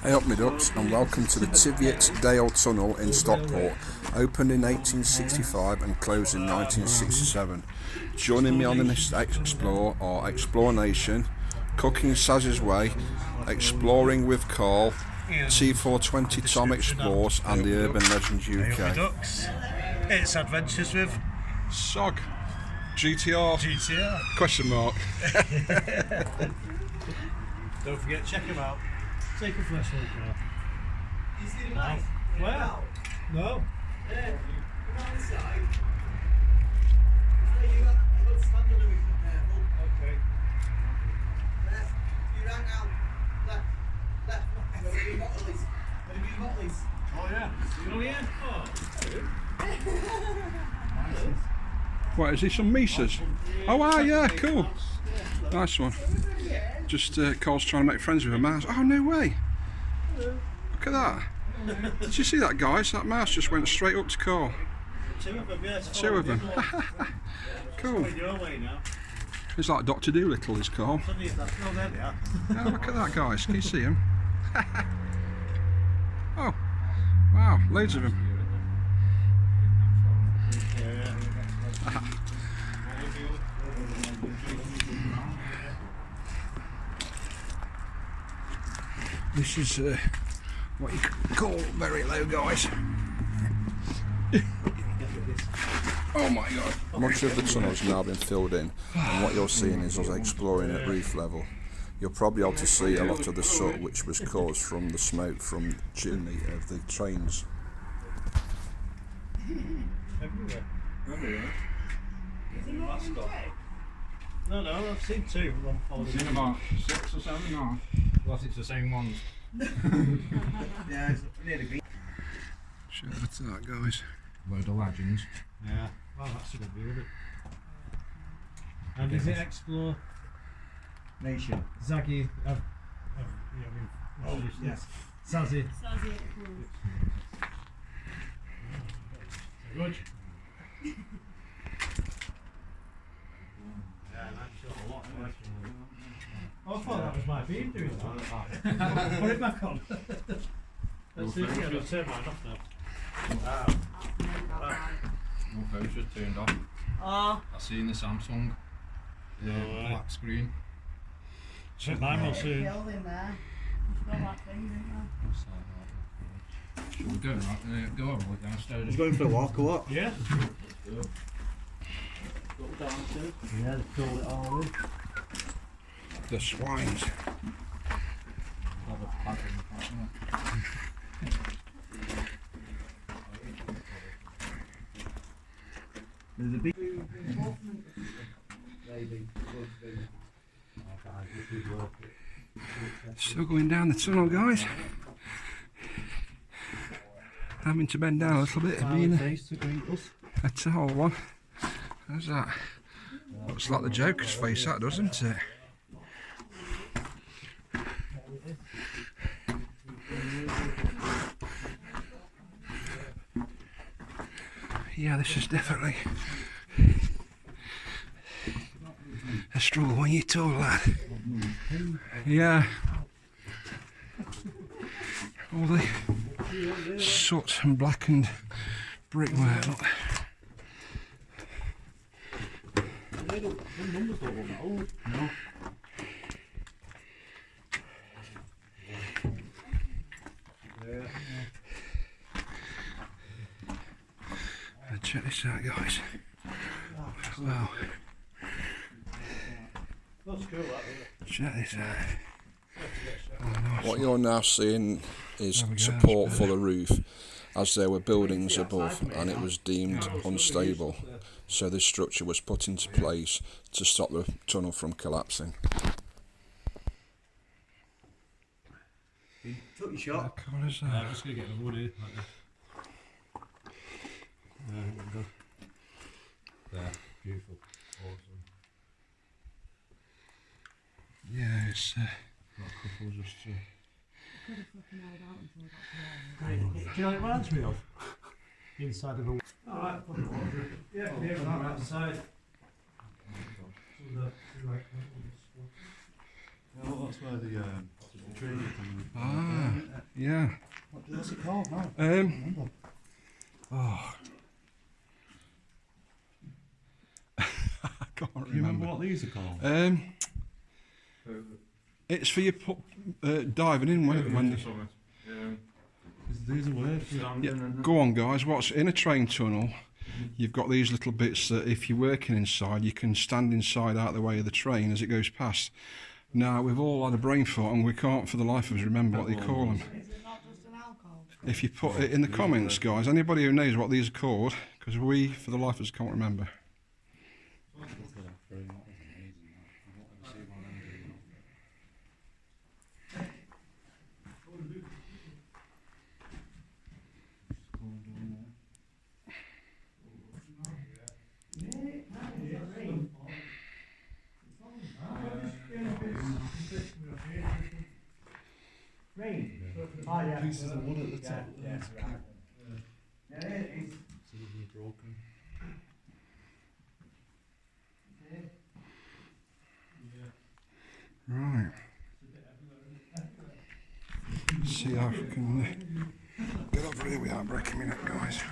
Hey up my ducks and welcome to the TIVIOT Dale Tunnel in Stockport, opened in 1865 and closed in 1967. Joining me on this explore are Explore Nation, Cooking Sazzy's Way, Exploring with Carl, T420 Tom Explores and the Urban Legends UK. It's Adventures with SOG GTR question mark. Don't forget, check him out. Take a flash look now. You see the knife? Where? No. Come on this side. You got to stand on him, careful. Okay. Left. You right now. Left. Left. Where are you Motley's? Where are you Motley's? Oh yeah. Oh yeah. Oh. What, is he some Mises? Oh yeah, cool. Nice one. Just Carl's trying to make friends with a mouse. Oh no way! Look at that. Did you see that, guys? That mouse just went straight up to Carl. Two of them, yes. Two of them. Cool. It's like Dr. Dolittle, is Carl. Oh, there they are. Oh, look at that, guys. Can you see him? Oh, wow, loads of them. This is what you call very low, guys. Oh my god. Much of the tunnel has now been filled in, and what you're seeing is us exploring at roof level. You'll probably be able to see a lot of the soot which was caused from the smoke from the chimney of the trains. No, I've seen two. I've seen about 6 or 7 now. Well, it's the same ones. Yeah, it's near the beach. Shout out to that, guys. Load of legends. Yeah. Well, that's a good view, isn't it? And is it Explore Nation. Zaggy? Yes. Sazzy. Good. I thought that was my beam doing that. Put it back on. Let's see if we can turn mine off now. My phone's just turned off. I seen the Samsung. Black screen. Check mine will soon. Should we go over it downstairs? He's going for a walk or what? Yeah. Yeah, they filled it all in. The swines. There's a big. Still going down the tunnel, guys. Having to bend down a little bit. Being a tall one. How's that? Looks like the Joker's face, that doesn't it? Yeah, this is definitely a struggle when you're tall, lad. Yeah. All the soot and blackened brickwork. Look. No. Check this out, guys. Wow. That's cool, that, Check this out. Oh, nice. What you're now seeing is support for the roof, as there were buildings above and it was deemed unstable, so this structure was put into place to stop the tunnel from collapsing. You took your shot. How cool is that? I'm just going to get the wood in like this. Good. There, beautiful, awesome. Yeah, it's Got a couple just to... Do you know what it reminds me of? Inside of a... Alright, put the water in. Yeah, here and that outside. Well, that's where the tree is. ah. Yeah. What's it called now? Oh. I can't Do you remember remember. what these are called? It's for your diving in when These are words. yeah, go on guys, what's in a train tunnel, you've got these little bits that if you're working inside you can stand inside out the way of the train as it goes past. Now we've all had a brain fart and we can't for the life of us remember what they call them. Is it not just an alcohol? If you put it in the comments guys, anybody who knows what these are called, because we for the life of us can't remember. Oh, yeah. Pieces of wood at the top. Yeah, right. Yeah, it is. So they're broken. Right. See how we can get over here without breaking my neck guys.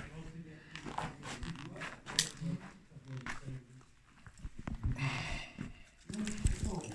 Look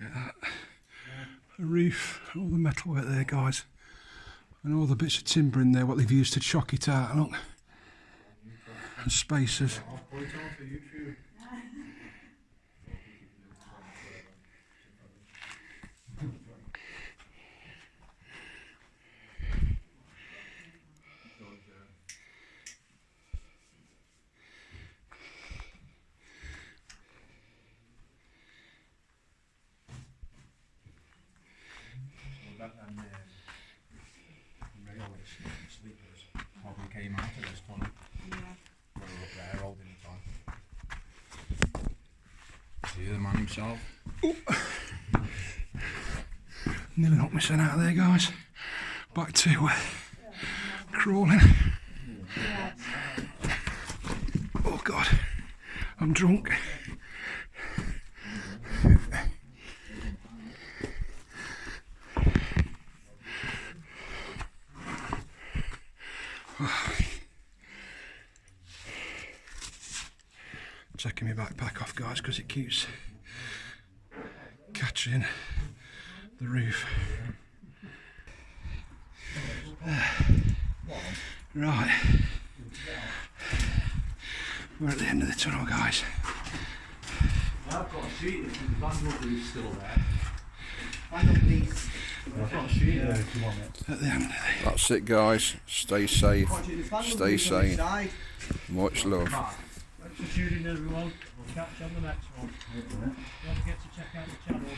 at that. The roof, all the metalwork there guys, and all the bits of timber in there what they've used to chock it out, look, and spacers. Sleepers probably came out of this tunnel. Yeah. We were up there holding it on. See the man himself. Nearly knocked my son out of there guys. Back to crawling. Oh god, I'm drunk. Taking my backpack off guys because it keeps catching the roof. Right, we're at the end of the tunnel guys. I've got a sheet if the vandal is still there. Vandal police. I've got a sheet there if you want it. At the end of the... That's it guys, stay safe, stay sane, much love. Thanks for tuning in everyone. We'll catch you on the next one. Don't forget to check out the channel.